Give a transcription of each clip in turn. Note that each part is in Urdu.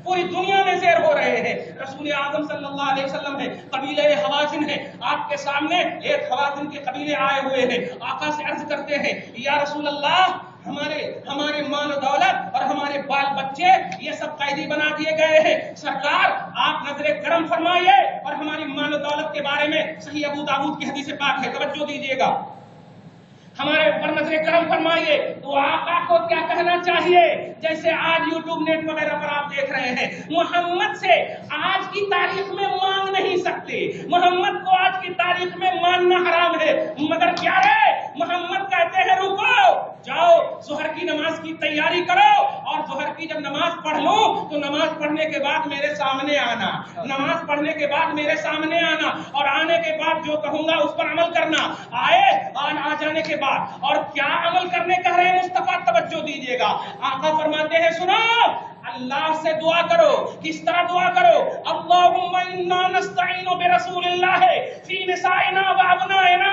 پوری دنیا میں زیر ہو رہے ہیں. رسول اعظم صلی اللہ علیہ وسلم ہے، قبیلہ حوازن ہے، آپ کے سامنے ایک حوازن کے قبیلے آئے ہوئے ہیں. آقا سے عرض کرتے ہیں یا رسول اللہ ہمارے مال و دولت اور ہمارے بال بچے یہ سب قیدی بنا دیے گئے ہیں. سرکار آپ نظر کرم فرمائیے اور ہماری مال و دولت کے بارے میں صحیح ابو داؤد کی حدیث پاک ہے، توجہ دیجیے گا، ہمارے اوپر نظر کرم فرمائیے. تو آقا کو کیا کہنا چاہیے؟ جیسے آج یوٹیوب نیٹ وغیرہ پر آپ دیکھ رہے ہیں، محمد سے آج کی تاریخ میں مانگ نہیں سکتے، محمد کو آج کی تاریخ میں ماننا حرام ہے. مگر کیا ہے، محمد کہتے ہیں رکو، جاؤ ظہر کی نماز کی تیاری کرو، اور ظہر کی جب نماز پڑھ لوں تو نماز پڑھنے کے بعد میرے سامنے آنا، نماز پڑھنے کے بعد میرے سامنے آنا، اور آنے کے بعد جو کہوں گا اس پر عمل کرنا. آ جانے کے بعد اور کیا عمل کرنے کہہ رہے ہیں مصطفیٰ، توجہ دیجیے گا. آقا فرماتے ہیں سنو، اللہ سے دعا کرو. کس طرح دعا کرو؟ اللہم انا نستعین برسول اللہ فی نسائنا و ابنائنا.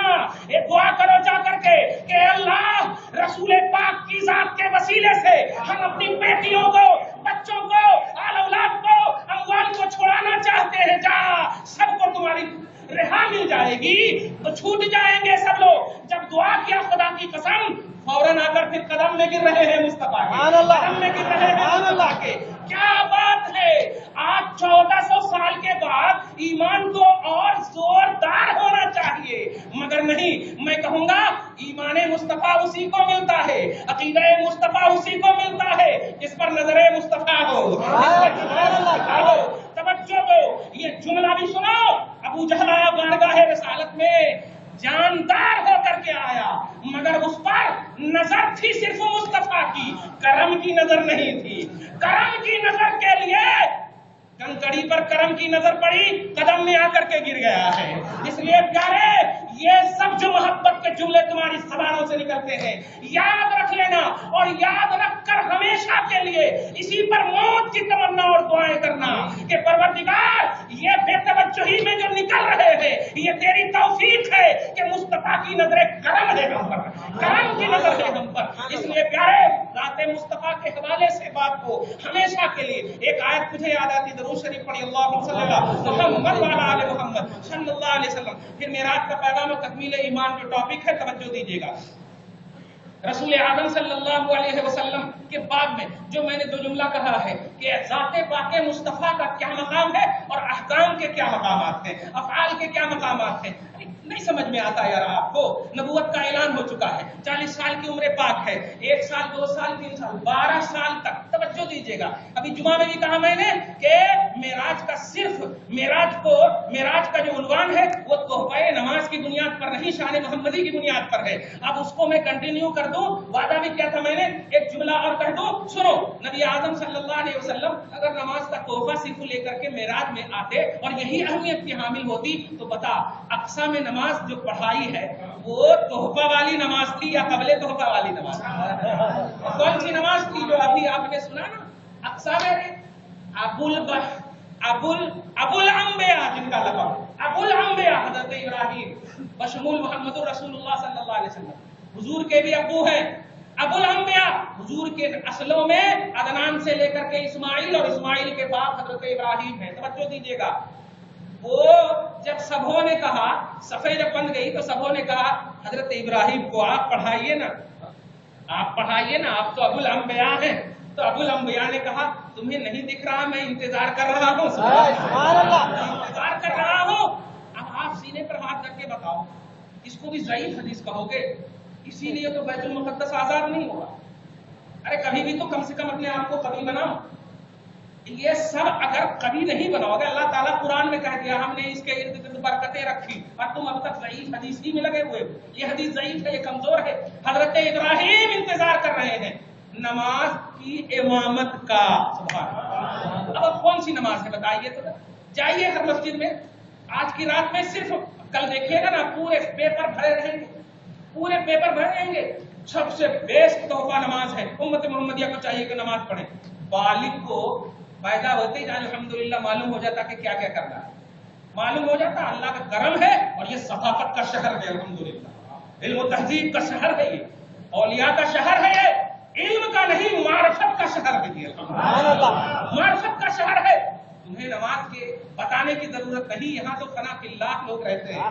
یہ دعا کرو جا کر کے کہ اللہ رسول پاک کی ذات کے وسیلے سے ہم اپنی بیٹیوں کو، بچوں کو، آل اولاد کو، اموال کو چھڑانا چاہتے ہیں. جا، سب کو تمہاری رہا مل جائے گی تو چھوٹ جائیں گے سب لوگ. جب دعا کیا خدا کی قسم، فوراً آ کر پھر قدم میں گر رہے ہیں مصطفیٰ کے، قدم میں گر رہے ہیں اللہ کے. کیا بات ہے، آج 1400 سال کے بعد ایمان کو اور زوردار ہونا چاہیے، مگر نہیں. میں کہوں گا ایمان مصطفیٰ اسی کو ملتا ہے، عقیدہ مصطفیٰ اسی کو ملتا ہے جس پر نظر مصطفیٰ ہو. توجہ دو، یہ جملہ بھی سنو. ابو جہل آیا بارگاہ رسالت میں، جاندار ہو کر کے آیا، مگر اس پر نظر تھی صرف مصطفیٰ کی، کرم کی نظر نہیں تھی. کرم کی نظر کے لیے کنکڑی پر کرم کی نظر پڑی، قدم میں آ کر کے گر گیا ہے. اس لیے پیارے، یہ سب جو محبت کے جملے تمہاری زبانوں سے نکلتے ہیں، یاد رکھ لینا، اور یاد رکھ کر ہمیشہ کے لیے اسی پر موت کی تمنا اور دعائیں کرنا کہ پروردگار یہ بے توجہی میں جو نکل رہے ہیں یہ تیری توفیق ہے کہ مصطفیٰ کی نظر کرم ہے ہم پر، کرم کی نظر ہے ہم پر. اس لیے پیارے، ذات مصطفیٰ کے حوالے سے بات کو ہمیشہ کے لیے ایک آیت مجھے یاد آتی، درود شریف پڑھی، اللہم صلی اللہ محمد وعلی آل محمد صلی اللہ علیہ وسلم. پھر معراج کا پیغام و تکمیل ایمان جو ٹاپک ہے، توجہ دیجیے گا. رسول اعظم صلی اللہ علیہ وسلم کے باب میں جو میں نے دو جملہ کہا ہے کہ ذات پاک مصطفیٰ کا کیا مقام ہے اور احکام کے کیا مقامات ہیں، افعال کے کیا مقامات ہیں. نہیں سمجھ میں آتا یار آپ کو. نبوت کا اعلان ہو چکا ہے، 40 سال کی عمر پاک ہے، 1 سال 2 سال 3 سال 12 سال تک. توجہ دیجیے گا. ابھی جمعہ میں بھی کہا میں نے کہ معراج کا صرف معراج کا جو عنوان ہے وہ تحفہ نماز کی بنیاد پر نہیں، شان محمدی کی بنیاد پر ہے. اب اس کو میں کنٹینیو کر دوں، وعدہ بھی کیا تھا میں نے، ایک جملہ اور کر دوں. سنو، نبی اعظم صلی اللہ علیہ وسلم اگر نماز کا تحفہ صرف لے کر کے معراج میں آتے اور یہی اہمیت کی حامل ہوتی تو بتا اقصی میں نماز جو پڑھائی ہے وہ تحفہ والی نماز تھی یا قبل تحفہ والی نماز تھی؟ کون سی نماز تھی جو ابھی آپ نے سنا نا؟ اقصی میں ابو الانبیاء، جن کا لقب ابو الانبیاء حضرت ابراہیم بشمول محمد رسول اللہ صلی اللہ علیہ وسلم، حضور کے بھی ابو ہیں ابو الانبیاء. حضور کے اصلوں میں عدنان سے لے کر کے اسماعیل، اور اسماعیل کے بعد حضرت ابراہیم ہے. توجہ دیجیے گا. وہ جب سبھوں نے کہا، صفحے جب بند گئی تو سبھوں نے کہا حضرت ابراہیم کو آپ پڑھائیے نا، آپ تو ابو الانبیاء ہیں. تو ابو الانبیاء نے کہا تمہیں نہیں دکھ رہا، میں انتظار کر رہا ہوں، انتظار کر رہا ہوں. اب آپ سینے پر ہاتھ رکھ کے بتاؤ، اس کو بھی ضعیف حدیث کہو گے؟ اسی لیے تو بیت المقدس آزاد نہیں ہوگا. ارے کبھی بھی تو کم سے کم اپنے آپ کو کبھی بناؤ. یہ سب اگر کبھی نہیں بناؤ گے، اللہ تعالیٰ قرآن میں کہہ دیا ہم نے اس کے ارد گرد برکتیں رکھی، اور تم اب تک ضعیف حدیث ہی میں لگے ہوئے. یہ حدیث ضعیف ہے، یہ کمزور ہے. حضرت ابراہیم انتظار کر رہے ہیں نماز کی امامت کا. سبحان اللہ. اب کون سی نماز ہے بتائیے تو. جائیے ہر مسجد میں آج کی رات میں، صرف کل دیکھیے گا نا، پورے پیپر بھرے رہیں گے. سب سے بیسٹ تحفہ نماز ہے. امت محمدیہ کو چاہیے کہ نماز پڑھیں. بالغ کو پیدا ہوتے ہی الحمدللہ معلوم ہو جاتا کہ کیا کیا کرنا ہے، معلوم ہو جاتا اللہ کا کرم ہے. اور یہ ثقافت کا شہر ہے، الحمدللہ علم و تہذیب کا شہر ہے، یہ اولیاء کا شہر ہے. یہ علم کا نہیں معرفت کا شہر ہے یہ، معرفت کا شہر ہے. تمہیں نماز کے بتانے کی ضرورت نہیں، یہاں تو فنا فی اللہ لوگ رہتے ہیں،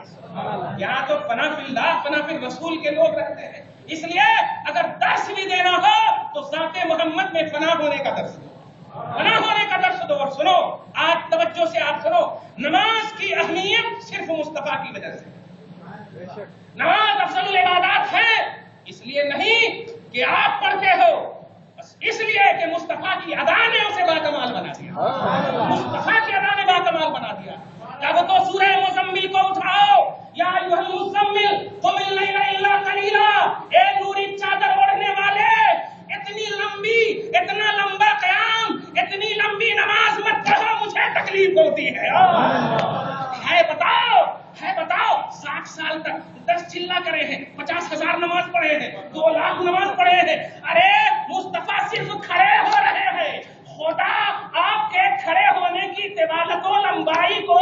یہاں تو فنا فی اللہ فنا فی رسول کے لوگ رہتے ہیں. اس لیے اگر درس بھی دینا ہو تو ذات محمد میں فنا ہونے کا درس دو، فنا ہونے کا درس دو. اور سنو، آج توجہ سے آپ سنو، نماز کی اہمیت صرف مصطفیٰ کی وجہ سے. نماز افضل العبادات ہے اس لیے نہیں کہ آپ پڑھتے ہو، بس اس لیے کہ مصطفیٰ کی ادا نے اسے باکمال بنا دیا، مصطفیٰ کی ادا نے باکمال بنا دیا. جب تو سورہ مزمل کو اٹھاؤ، یا ایھا المزمل قم اللیل الا قلیلا، اے نوری چادر اوڑھنے والے، اتنی لمبی، اتنا لمبا قیام، اتنی لمبی نماز مت پڑھو، مجھے تکلیف ہوتی ہے. بتاؤ 60 سال تک 10 چلہ کرے ہیں، 50,000 نماز پڑھے ہیں، 2 لاکھ نماز پڑھے ہیں. ارے مصطفیٰ صرف کھڑے ہو رہے ہیں. خدا آپ کے کھڑے ہونے کی طوالت و لمبائی کو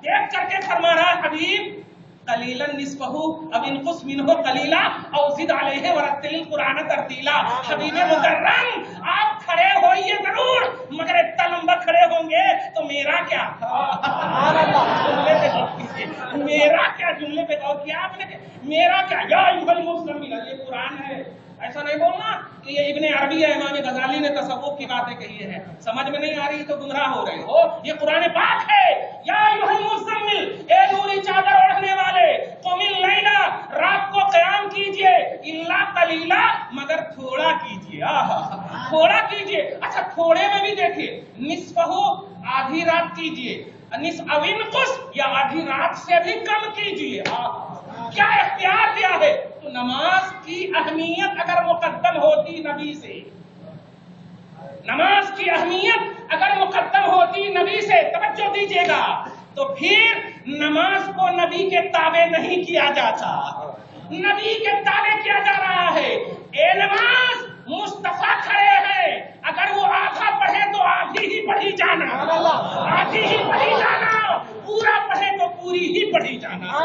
دیکھ کر کے فرما رہا ہے، حبیب قلیلا نصفہ او انقص منہ قلیلا او زد علیہ ورتل القرآن ترتیلا. حبیب مکرم آپ کھڑے ہوئیے ضرور، مگر اتنا لمبا کھڑے ہوں گے تو میرا کیا؟ میرا کیا؟ جملے پہ غور کیا آپ نے؟ میرا کیا؟ یا ایھا المزمل، یہ قرآن ہے. ایسا نہیں بولنا کہ یہ ابن عربی ہے، امام غزالی نے تصوف کی باتیں کہی ہیں، سمجھ میں نہیں آ رہی تو گمراہ ہو رہے ہو. یہ قرآن پاک ہے. یا ایھا المزمل، اے نوری چادر اوڑھنے والے، قم اللیل، رات کو قیام کیجئے، الا قلیلا، مگر تھوڑا کیجئے. تھوڑا کیجئے. اچھا تھوڑے میں بھی دیکھیے، نصفہ آدھی رات کیجئے، او انقص یا آدھی رات سے بھی کم کیجئے. کیا اختیار دیا ہے. تو نماز کی اہمیت اگر مقدم ہوتی نبی سے، نماز کی اہمیت اگر مقدم ہوتی نبی سے، توجہ دیجیے گا، تو پھر نماز کو نبی کے تابع نہیں کیا جاتا، نبی کے تابع کیا جا رہا ہے. اے نماز مصطفیٰ کھڑے ہیں، اگر وہ آدھا پڑھے تو آدھی ہی پڑھی جانا، آدھی ہی پڑھی جانا، پورا پڑھے تو پوری ہی پڑھی جانا.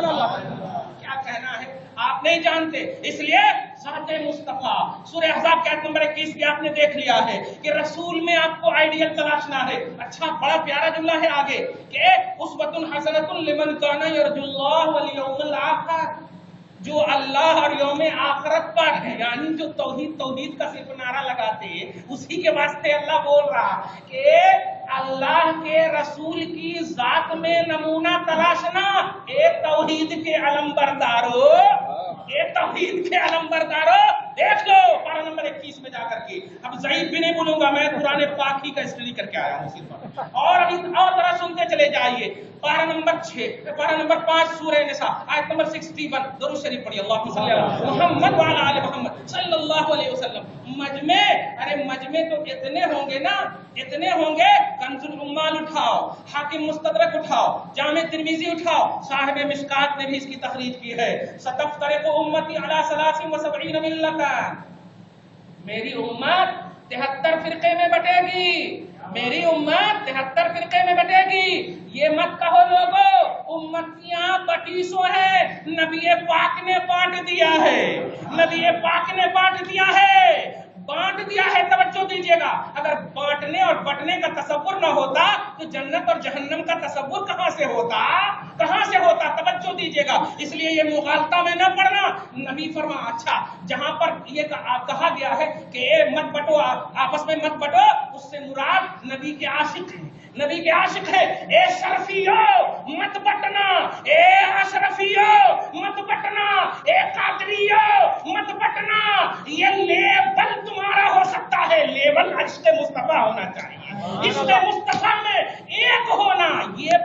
کیا کہنا ہے آپ نہیں جانتے. اس لیے ذات مصطفیٰ، سورہ احزاب کی آیت نمبر 21 بھی آپ نے دیکھ لیا ہے کہ رسول میں آپ کو آئیڈیل تلاشنا ہے. اچھا بڑا پیارا جملہ ہے آگے کہ اسوۃ حسنۃ لمن کان یرجو اللہ والیوم الآخر، جو اللہ اور یوم آخرت پر ہے، یعنی جو توحید کا صرف نعرہ لگاتے ہیں، اسی کے واسطے اللہ بول رہا کہ اللہ کے رسول کی ذات میں نمونہ تلاشنا. ایک توحید کے علم بردارو، ایک توحید کے علم بردارو، دیکھ لو پارہ نمبر 21 میں جا کر کے. اب ضعیف بھی نہیں بولوں گا، میں قرآن پاک ہی کا اسٹڈی کر کے آیا ہوں صرف. اور ابھی اور ذرا سنتے چلے جائیے. پارہ نمبر 6، پارہ نمبر 5 سورہ نساء، آیت نمبر 61. درود شریف پڑھیے، اللہم صلی علی محمد وعلی آل محمد صلی اللہ علیہ وسلم. مجمع، ارے مجمع تو اتنے ہوں گے نا، اتنے ہوں گے. کنز العمال اٹھاؤ، حاکم مستدرک اٹھاؤ، جامع ترمذی اٹھاؤ، صاحب مشکات نے بھی اس کی تخریج کی ہے. ستفترق امتی علی 73 ملتا، میری امت 73 فرقے میں بٹے گی، میری امت 73 فرقے میں بٹے گی. یہ مت کہو لوگو امتیاں بٹی سو ہے، نبی پاک نے بانٹ دیا ہے، نبی پاک نے بانٹ دیا ہے، بانٹ دیا ہے. توجہ دیجیے گا، اگر بانٹنے اور بٹنے کا تصور نہ ہوتا تو جنت اور جہنم کا تصور کہاں سے ہوتا، کہاں سے ہوتا. توجہ دیجیے گا. اس لیے یہ مغالطہ میں نہ پڑنا. نبی فرما، اچھا جہاں پر یہ کہا گیا ہے کہ مت بٹو، آپس میں مت بٹو، اس سے مراد نبی کے عاشق ہیں، نبی کے عاشق ہے. اے شرفیو مت بٹنا، اے اشرفیو مت بٹنا، اے قادریو مت بٹنا. یہ لیبل تمہارا ہو سکتا ہے، لیبل عشق مصطفیٰ ہونا چاہیے. عشق مصطفیٰ میں ایک ہونا، یہ